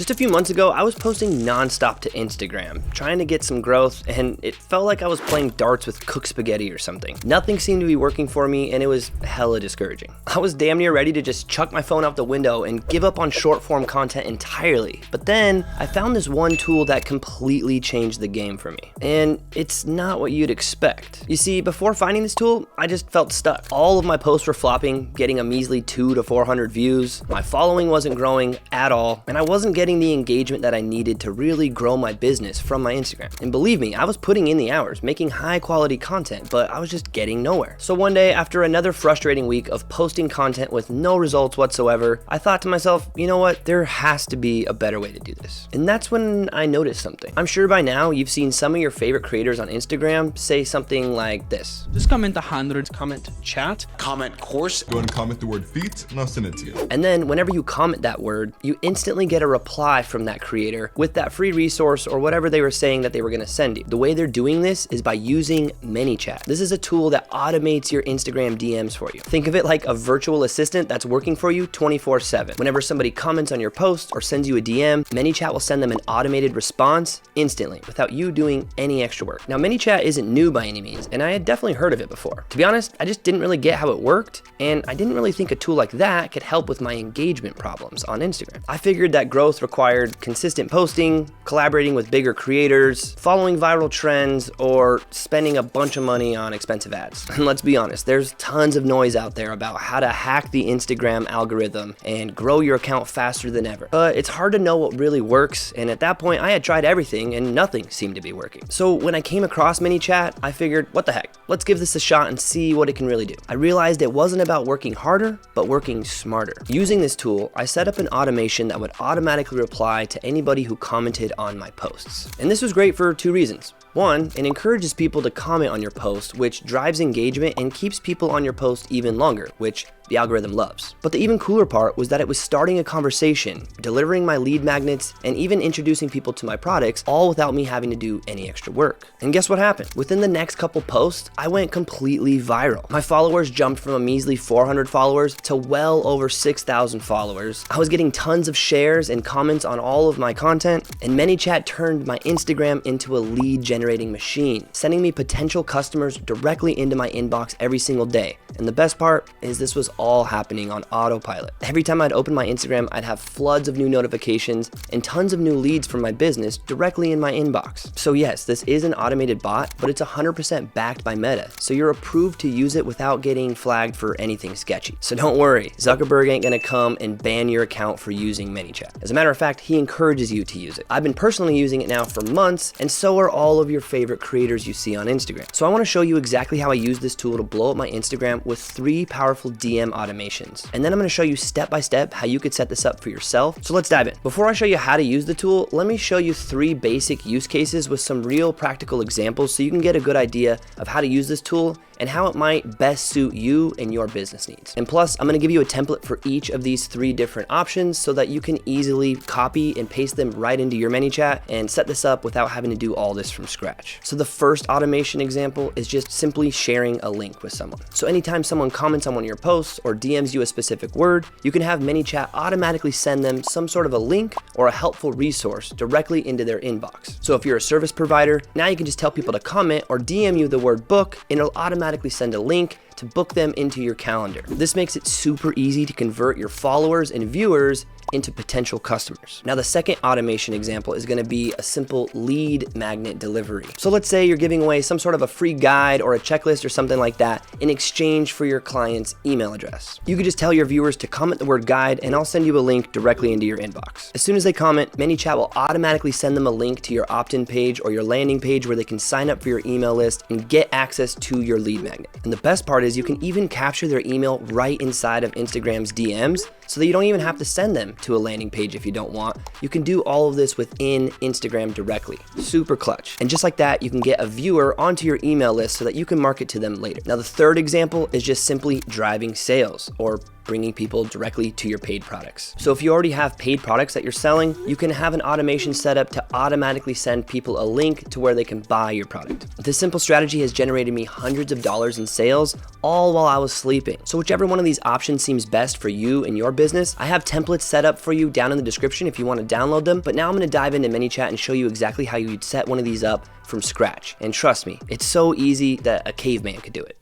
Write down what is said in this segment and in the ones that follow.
Just a few months ago, I was posting nonstop to Instagram, trying to get some growth, and it felt like I was playing darts with cooked spaghetti or something. Nothing seemed to be working for me, and it was hella discouraging. I was damn near ready to just chuck my phone out the window and give up on short form content entirely. But then I found this one tool that completely changed the game for me. And it's not what you'd expect. You see, before finding this tool, I just felt stuck. All of my posts were flopping, getting a measly 200 to 400 views. My following wasn't growing at all, and I wasn't getting the engagement that I needed to really grow my business from my Instagram. And believe me, I was putting in the hours, making high quality content, but I was just getting nowhere. So one day, after another frustrating week of posting content with no results whatsoever, I thought to myself, you know what, there has to be a better way to do this. And that's when I noticed something. I'm sure by now you've seen some of your favorite creators on Instagram say something like this. Just comment 100. Comment chat. Comment course. Go and comment the word feet, and I'll send it to you. And then whenever you comment that word, you instantly get a reply from that creator with that free resource or whatever they were saying that they were gonna send you. The way they're doing this is by using Manychat. This is a tool that automates your Instagram DMs for you. Think of it like a virtual assistant that's working for you 24/7. Whenever somebody comments on your post or sends you a DM, Manychat will send them an automated response instantly without you doing any extra work. Now, Manychat isn't new by any means, and I had definitely heard of it before. To be honest, I just didn't really get how it worked, and I didn't really think a tool like that could help with my engagement problems on Instagram. I figured that growth required consistent posting, collaborating with bigger creators, following viral trends, or spending a bunch of money on expensive ads. And let's be honest, there's tons of noise out there about how to hack the Instagram algorithm and grow your account faster than ever. But it's hard to know what really works, and at that point, I had tried everything and nothing seemed to be working. So when I came across Manychat, I figured, what the heck? Let's give this a shot and see what it can really do. I realized it wasn't about working harder, but working smarter. Using this tool, I set up an automation that would automatically reply to anybody who commented on my posts. And this was great for two reasons. One, it encourages people to comment on your post, which drives engagement and keeps people on your post even longer, which the algorithm loves. But the even cooler part was that it was starting a conversation, delivering my lead magnets, and even introducing people to my products, all without me having to do any extra work. And guess what happened? Within the next couple posts, I went completely viral. My followers jumped from a measly 400 followers to well over 6,000 followers. I was getting tons of shares and comments on all of my content, and Manychat turned my Instagram into a lead generating machine, sending me potential customers directly into my inbox every single day. And the best part is this was all happening on autopilot. Every time I'd open my Instagram, I'd have floods of new notifications and tons of new leads from my business directly in my inbox. So yes, this is an automated bot, but it's 100% backed by Meta. So you're approved to use it without getting flagged for anything sketchy. So don't worry, Zuckerberg ain't gonna come and ban your account for using Manychat. As a matter of fact, he encourages you to use it. I've been personally using it now for months, and so are all of your favorite creators you see on Instagram. So I wanna show you exactly how I use this tool to blow up my Instagram with 3 powerful DM automations. And then I'm gonna show you step by step how you could set this up for yourself. So let's dive in. Before I show you how to use the tool, let me show you 3 basic use cases with some real practical examples so you can get a good idea of how to use this tool and how it might best suit you and your business needs. And plus, I'm gonna give you a template for each of these 3 different options so that you can easily copy and paste them right into your Manychat and set this up without having to do all this from scratch. So the first automation example is just simply sharing a link with someone. So anytime someone comments on one of your posts or DMs you a specific word, you can have Manychat automatically send them some sort of a link or a helpful resource directly into their inbox. So if you're a service provider, now you can just tell people to comment or DM you the word book, and it'll automatically send a link to book them into your calendar. This makes it super easy to convert your followers and viewers into potential customers. Now, the second automation example is gonna be a simple lead magnet delivery. So let's say you're giving away some sort of a free guide or a checklist or something like that in exchange for your client's email address. You could just tell your viewers to comment the word guide, and I'll send you a link directly into your inbox. As soon as they comment, Manychat will automatically send them a link to your opt-in page or your landing page where they can sign up for your email list and get access to your lead magnet. And the best part is you can even capture their email right inside of Instagram's DMs so that you don't even have to send them to a landing page if you don't want. You can do all of this within Instagram directly. Super clutch. And just like that, you can get a viewer onto your email list so that you can market to them later. Now, the third example is just simply driving sales or bringing people directly to your paid products. So if you already have paid products that you're selling, you can have an automation set up to automatically send people a link to where they can buy your product. This simple strategy has generated me hundreds of dollars in sales, all while I was sleeping. So whichever one of these options seems best for you and your business. I have templates set up for you down in the description if you want to download them, but now I'm going to dive into Manychat and show you exactly how you'd set one of these up from scratch. And trust me, it's so easy that a caveman could do it.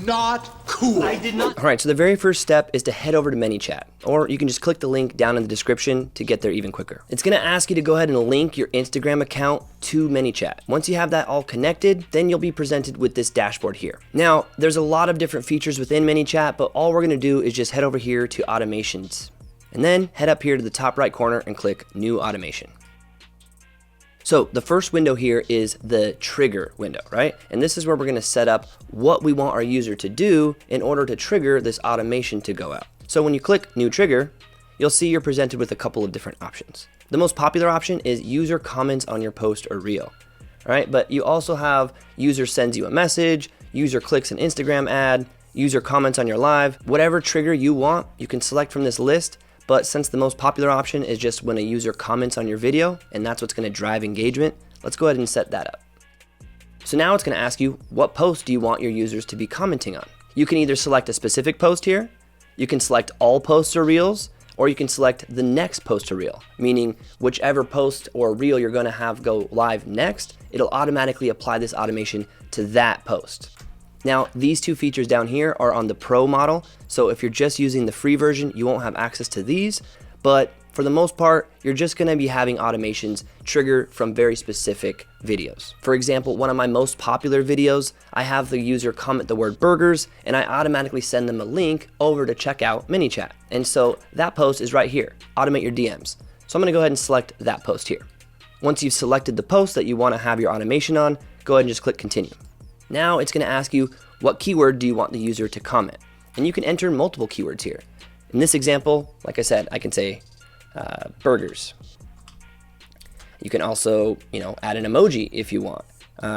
Not cool. I did not. All right, so the very first step is to head over to Manychat, or you can just click the link down in the description to get there even quicker. It's gonna ask you to go ahead and link your Instagram account to Manychat. Once you have that all connected, then you'll be presented with this dashboard here. Now, there's a lot of different features within Manychat, but all we're gonna do is just head over here to automations, and then head up here to the top right corner and click new automation. So the first window here is the trigger window, right? And this is where we're gonna set up what we want our user to do in order to trigger this automation to go out. So when you click new trigger, you'll see you're presented with a couple of different options. The most popular option is user comments on your post or reel, all right? But you also have user sends you a message, user clicks an Instagram ad, user comments on your live. Whatever trigger you want, you can select from this list. But since the most popular option is just when a user comments on your video, and that's what's gonna drive engagement, let's go ahead and set that up. So now it's gonna ask you, what post do you want your users to be commenting on? You can either select a specific post here, you can select all posts or reels, or you can select the next post or reel, meaning whichever post or reel you're gonna have go live next, it'll automatically apply this automation to that post. Now, these two features down here are on the Pro model, so if you're just using the free version, you won't have access to these, but for the most part, you're just gonna be having automations trigger from very specific videos. For example, one of my most popular videos, I have the user comment the word burgers, and I automatically send them a link over to check out Manychat. And so that post is right here, automate your DMs. So I'm gonna go ahead and select that post here. Once you've selected the post that you wanna have your automation on, go ahead and just click continue. Now it's gonna ask you, what keyword do you want the user to comment? And you can enter multiple keywords here. In this example, like I said, I can say burgers. You can also, add an emoji if you want,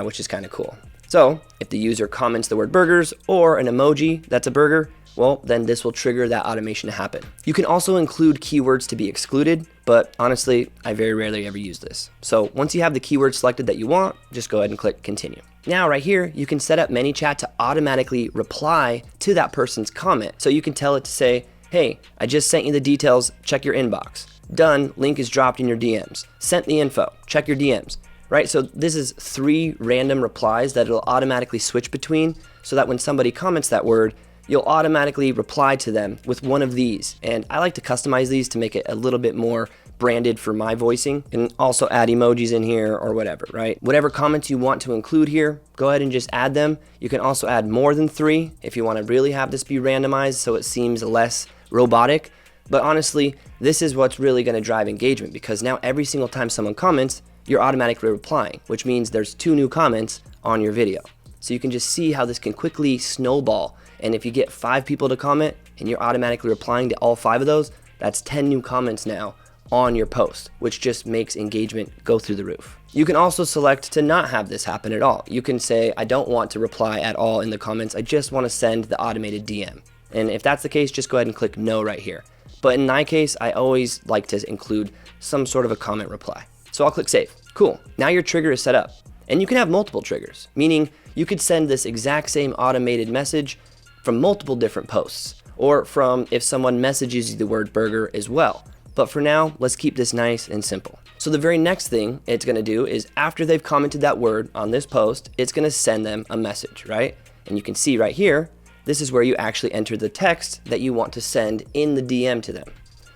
which is kind of cool. So if the user comments the word burgers or an emoji that's a burger, well, then this will trigger that automation to happen. You can also include keywords to be excluded, but honestly, I very rarely ever use this. So once you have the keyword selected that you want, just go ahead and click continue. Now right here, you can set up Manychat to automatically reply to that person's comment. So you can tell it to say, hey, I just sent you the details, check your inbox. Done, link is dropped in your DMs. Sent the info, check your DMs, right? So this is 3 random replies that it'll automatically switch between so that when somebody comments that word, you'll automatically reply to them with one of these. And I like to customize these to make it a little bit more branded for my voicing, and also add emojis in here or whatever, right? Whatever comments you want to include here, go ahead and just add them. You can also add more than 3 if you want to really have this be randomized so it seems less robotic. But honestly, this is what's really going to drive engagement, because now every single time someone comments, you're automatically replying, which means there's 2 new comments on your video. So you can just see how this can quickly snowball. And if you get 5 people to comment and you're automatically replying to all 5 of those, that's 10 new comments now on your post, which just makes engagement go through the roof. You can also select to not have this happen at all. You can say, I don't want to reply at all in the comments. I just want to send the automated DM. And if that's the case, just go ahead and click no right here. But in my case, I always like to include some sort of a comment reply. So I'll click save. Cool. Now your trigger is set up. And you can have multiple triggers, meaning you could send this exact same automated message from multiple different posts, or from if someone messages you the word burger as well. But for now, let's keep this nice and simple. So the very next thing it's gonna do is after they've commented that word on this post, it's gonna send them a message, right? And you can see right here, this is where you actually enter the text that you want to send in the DM to them.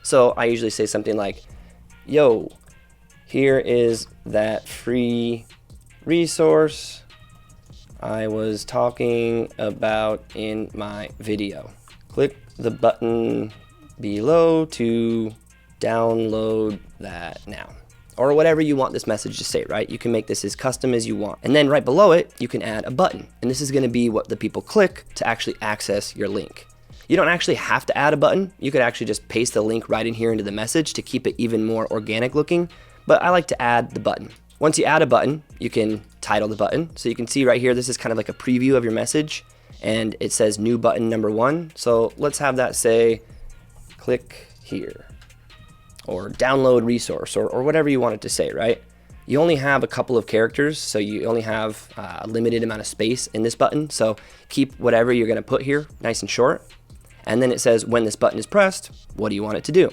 So I usually say something like, yo, here is that free resource I was talking about in my video. Click the button below to download that now. Or whatever you want this message to say, right? You can make this as custom as you want. And then right below it, you can add a button. And this is gonna be what the people click to actually access your link. You don't actually have to add a button. You could actually just paste the link right in here into the message to keep it even more organic looking, but I like to add the button. Once you add a button, you can title the button. So you can see right here, this is kind of like a preview of your message, and it says new button number 1. So let's have that say, click here, or download resource, or whatever you want it to say, right? You only have a couple of characters, so you only have a limited amount of space in this button. So keep whatever you're gonna put here nice and short. And then it says when this button is pressed, what do you want it to do?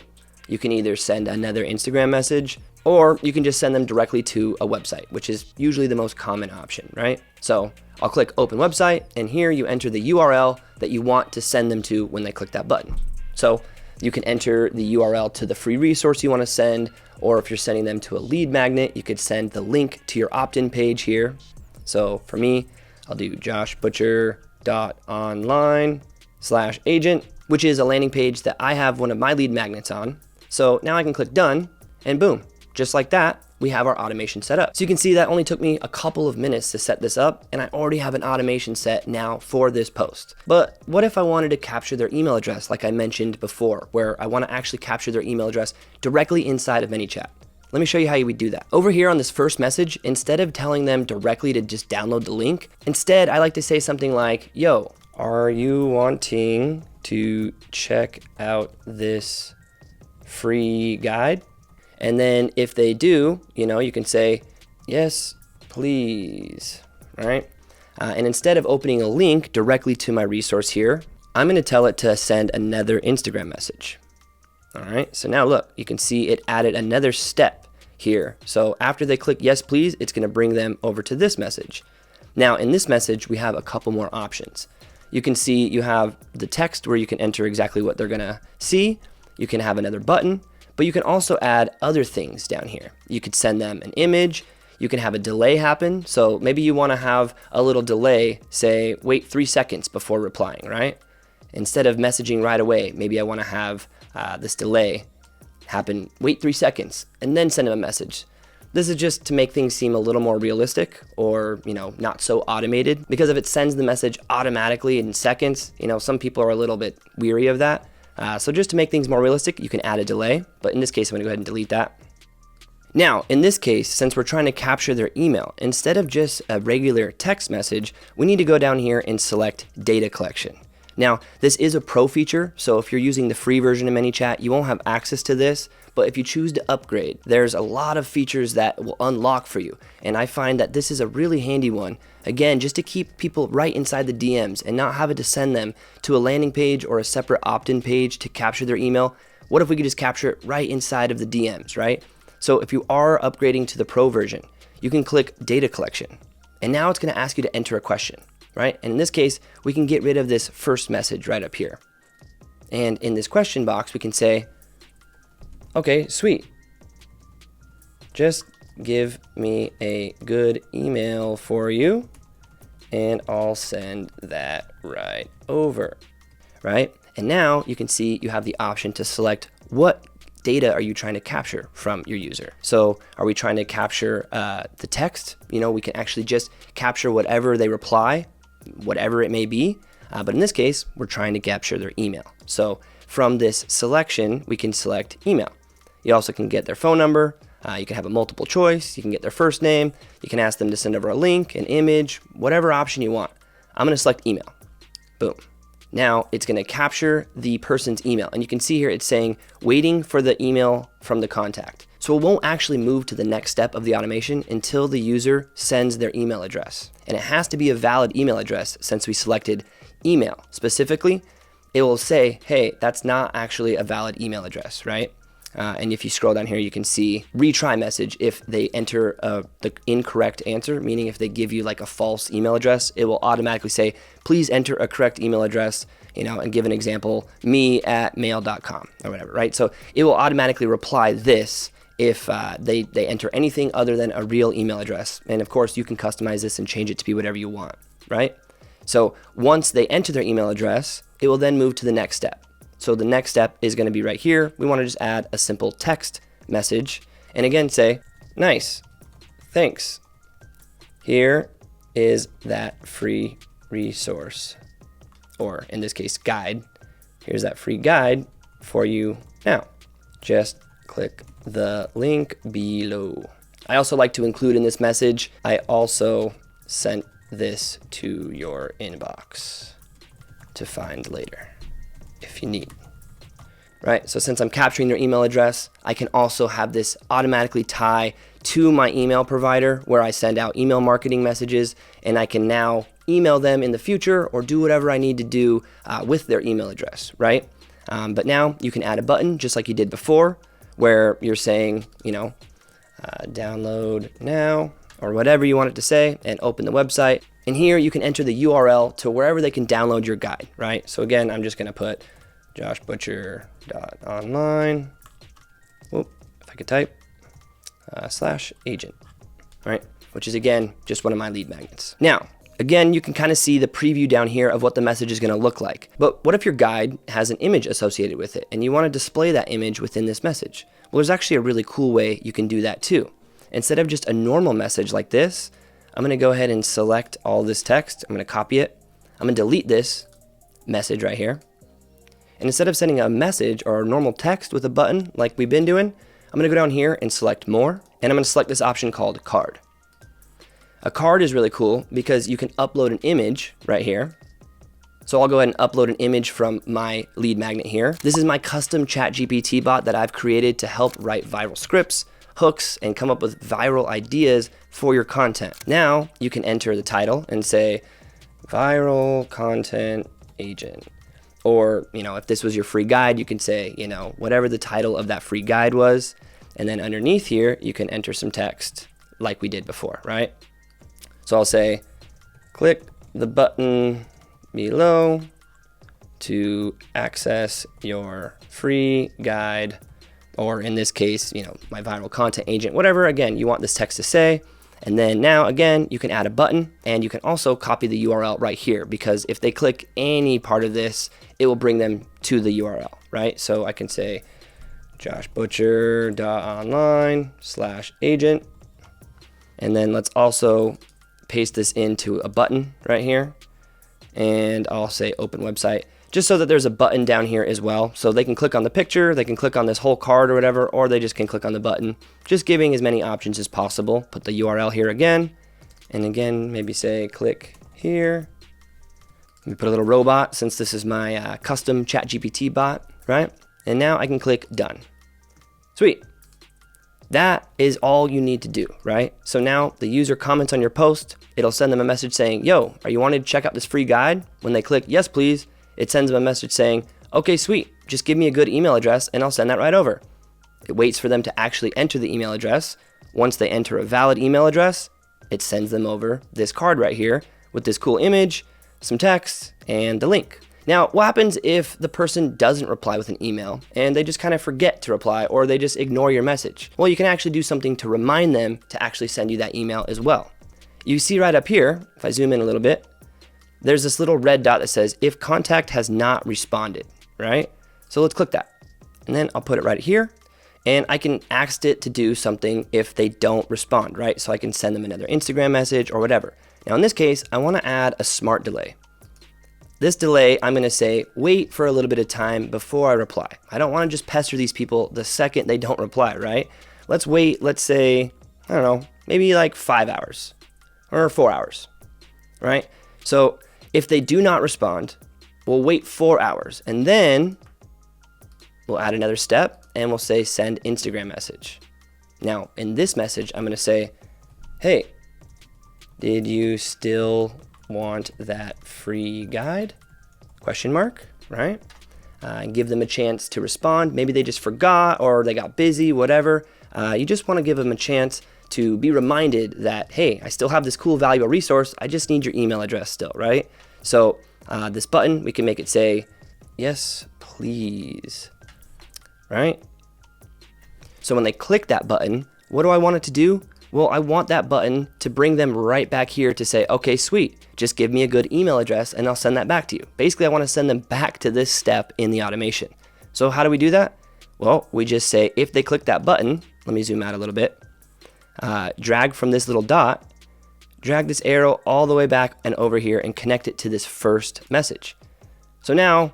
You can either send another Instagram message, or you can just send them directly to a website, which is usually the most common option, right? So I'll click open website, and here you enter the URL that you want to send them to when they click that button. So you can enter the URL to the free resource you want to send, or if you're sending them to a lead magnet, you could send the link to your opt-in page here. So for me, I'll do joshbutcher.online/agent, which is a landing page that I have one of my lead magnets on. So now I can click done, and boom, just like that, we have our automation set up. So you can see that only took me a couple of minutes to set this up, and I already have an automation set now for this post. But what if I wanted to capture their email address like I mentioned before, where I want to actually capture their email address directly inside of Manychat? Let me show you how you would do that. Over here on this first message, instead of telling them directly to just download the link, instead I like to say something like, yo, are you wanting to check out this free guide? And then if they do, you can say, yes, please, right? And instead of opening a link directly to my resource here, I'm going to tell it to send another Instagram message. All right, so now look, you can see it added another step here. So after they click yes, please, it's going to bring them over to this message. Now in this message, we have a couple more options. You can see you have the text where you can enter exactly what they're going to see. You can have another button, but you can also add other things down here. You could send them an image. You can have a delay happen. So maybe you want to have a little delay, say, wait 3 seconds before replying, right? Instead of messaging right away, maybe I want to have this delay happen, wait 3 seconds, and then send them a message. This is just to make things seem a little more realistic or, not so automated, because if it sends the message automatically in seconds, some people are a little bit weary of that. So just to make things more realistic, you can add a delay, but in this case, I'm gonna go ahead and delete that. Now, in this case, since we're trying to capture their email, instead of just a regular text message, we need to go down here and select data collection. Now, this is a pro feature, so if you're using the free version of Manychat, you won't have access to this, but if you choose to upgrade, there's a lot of features that will unlock for you, and I find that this is a really handy one. Again, just to keep people right inside the DMs and not have it to send them to a landing page or a separate opt-in page to capture their email. What if we could just capture it right inside of the DMs, right? So if you are upgrading to the pro version, you can click data collection, and now it's gonna ask you to enter a question, right? And in this case, we can get rid of this first message right up here. And in this question box, we can say, okay, sweet. Just give me a good email for you, and I'll send that right over, right? And now you can see you have the option to select what data are you trying to capture from your user. So are we trying to capture the text? We can actually just capture whatever they reply, whatever it may be. But in this case, we're trying to capture their email. So from this selection, we can select email. You also can get their phone number. You can have a multiple choice. You can get their first name. You can ask them to send over a link, an image, whatever option you want. I'm going to select email. Boom. Now it's going to capture the person's email. And you can see here it's saying waiting for the email from the contact. So it won't actually move to the next step of the automation until the user sends their email address. And it has to be a valid email address since we selected email. Specifically, it will say, hey, that's not actually a valid email address, right? And if you scroll down here, you can see retry message. If they enter the incorrect answer, meaning if they give you like a false email address, it will automatically say, please enter a correct email address, and give an example, me@mail.com or whatever, right? So it will automatically reply this if they enter anything other than a real email address. And of course, you can customize this and change it to be whatever you want, right? So once they enter their email address, it will then move to the next step. So the next step is going to be right here. We want to just add a simple text message and again say, nice, thanks. Here is that free resource, or in this case, guide. Here's that free guide for you now. Just click the link below. I also like to include in this message, I also sent this to your inbox to find later if you need, right? So since I'm capturing their email address, I can also have this automatically tie to my email provider where I send out email marketing messages, and I can now email them in the future or do whatever I need to do with their email address, right? But now you can add a button just like you did before where you're saying, download now or whatever you want it to say, and open the website. And here you can enter the URL to wherever they can download your guide, right? So again, I'm just gonna put joshbutcher.online, if I could type, /agent, right? Which is again, just one of my lead magnets. Now, again, you can kind of see the preview down here of what the message is gonna look like. But what if your guide has an image associated with it and you wanna display that image within this message? Well, there's actually a really cool way you can do that too. Instead of just a normal message like this, I'm gonna go ahead and select all this text. I'm gonna copy it. I'm gonna delete this message right here. And instead of sending a message or a normal text with a button like we've been doing, I'm gonna go down here and select more, and I'm gonna select this option called card. A card is really cool because you can upload an image right here. So I'll go ahead and upload an image from my lead magnet here. This is my custom ChatGPT bot that I've created to help write viral scripts, hooks, and come up with viral ideas for your content. Now you can enter the title and say viral content agent. Or, if this was your free guide, you can say, whatever the title of that free guide was. And then underneath here, you can enter some text like we did before, right? So I'll say, click the button below to access your free guide, or in this case, my viral content agent, whatever, again, you want this text to say. And then now, again, you can add a button, and you can also copy the URL right here, because if they click any part of this, it will bring them to the URL, right? So I can say joshbutcher.online/agent, and then let's also paste this into a button right here, and I'll say open website, just so that there's a button down here as well. So they can click on the picture, they can click on this whole card or whatever, or they just can click on the button, just giving as many options as possible. Put the URL here again, and again, maybe say click here. Let me put a little robot since this is my custom ChatGPT bot, right? And now I can click done. Sweet. That is all you need to do, right? So now the user comments on your post, it'll send them a message saying, yo, are you wanting to check out this free guide? When they click yes, please, it sends them a message saying, okay, sweet, just give me a good email address and I'll send that right over. It waits for them to actually enter the email address. Once they enter a valid email address, it sends them over this card right here with this cool image, some text, and the link. Now, what happens if the person doesn't reply with an email and they just kind of forget to reply, or they just ignore your message? Well, you can actually do something to remind them to actually send you that email as well. You see right up here, if I zoom in a little bit, there's this little red dot that says if contact has not responded, right? So let's click that. And then I'll put it right here, and I can ask it to do something if they don't respond, right? So I can send them another Instagram message or whatever. Now in this case, I want to add a smart delay. This delay, I'm going to say, wait for a little bit of time before I reply. I don't want to just pester these people the second they don't reply, right? Let's wait, let's say, I don't know, maybe like 5 hours or 4 hours, right? So if they do not respond, we'll wait 4 hours, and then we'll add another step and we'll say send Instagram message. Now in this message, I'm going to say, hey, did you still want that free guide? Question mark, right? Give them a chance to respond. Maybe they just forgot or they got busy, whatever. You just want to give them a chance to be reminded that, hey, I still have this cool valuable resource. I just need your email address still, right? So this button, we can make it say, yes, please, right? So when they click that button, what do I want it to do? Well, I want that button to bring them right back here to say, okay, sweet, just give me a good email address and I'll send that back to you. Basically, I want to send them back to this step in the automation. So how do we do that? Well, we just say, if they click that button, let me zoom out a little bit, drag from this little dot, drag this arrow all the way back and over here and connect it to this first message. So now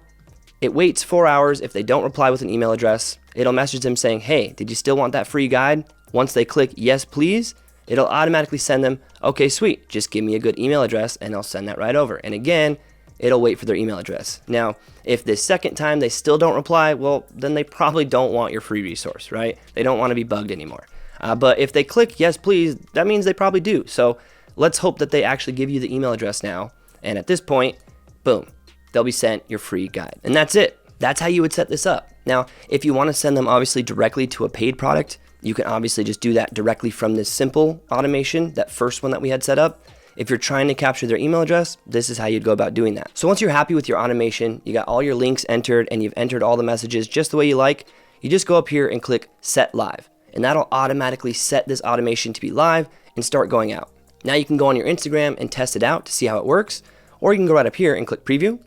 it waits 4 hours. If they don't reply with an email address, it'll message them saying, hey, did you still want that free guide? Once they click yes, please, it'll automatically send them, okay, sweet, just give me a good email address and I'll send that right over. And again, it'll wait for their email address. Now, if this second time they still don't reply, well, then they probably don't want your free resource, right? They don't want to be bugged anymore. But if they click yes please, that means they probably do. So let's hope that they actually give you the email address now. And at this point, boom, they'll be sent your free guide. And that's it. That's how you would set this up. Now, if you want to send them obviously directly to a paid product, you can obviously just do that directly from this simple automation, that first one that we had set up. If you're trying to capture their email address, this is how you'd go about doing that. So once you're happy with your automation, you got all your links entered and you've entered all the messages just the way you like, you just go up here and click Set Live. And that'll automatically set this automation to be live and start going out. Now you can go on your Instagram and test it out to see how it works, or you can go right up here and click Preview,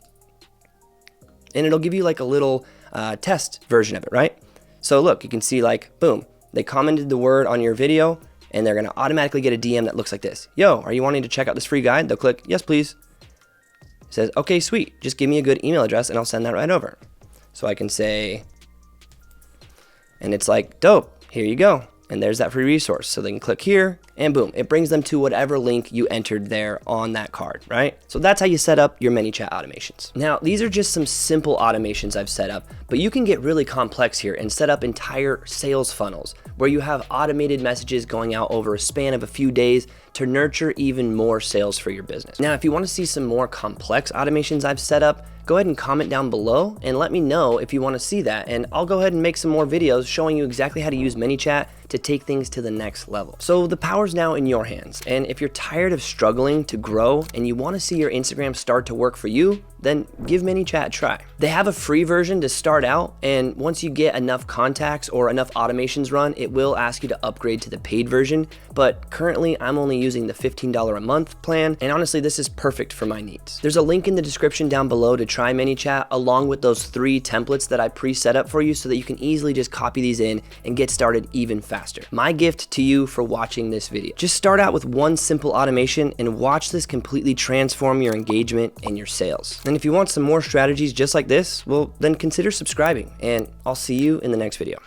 and it'll give you like a little test version of it, right? So look, you can see like, boom, they commented the word on your video, and they're gonna automatically get a DM that looks like this. Yo, are you wanting to check out this free guide? They'll click, yes, please. It says, okay, sweet. Just give me a good email address and I'll send that right over. So I can say, and it's like, dope, here you go. And there's that free resource. So they can click here and boom, it brings them to whatever link you entered there on that card, right? So that's how you set up your Manychat automations. Now, these are just some simple automations I've set up, but you can get really complex here and set up entire sales funnels where you have automated messages going out over a span of a few days to nurture even more sales for your business. Now, if you want to see some more complex automations I've set up, go ahead and comment down below and let me know if you want to see that, and I'll go ahead and make some more videos showing you exactly how to use Manychat to take things to the next level. So the power's now in your hands, and if you're tired of struggling to grow and you want to see your Instagram start to work for you, then give Manychat a try. They have a free version to start out, and once you get enough contacts or enough automations run, it will ask you to upgrade to the paid version, but currently I'm only using the $15 a month plan, and honestly this is perfect for my needs. There's a link in the description down below to try Manychat along with those 3 templates that I pre-set up for you so that you can easily just copy these in and get started even faster. My gift to you for watching this video. Just start out with one simple automation and watch this completely transform your engagement and your sales. And if you want some more strategies just like this, well then consider subscribing, and I'll see you in the next video.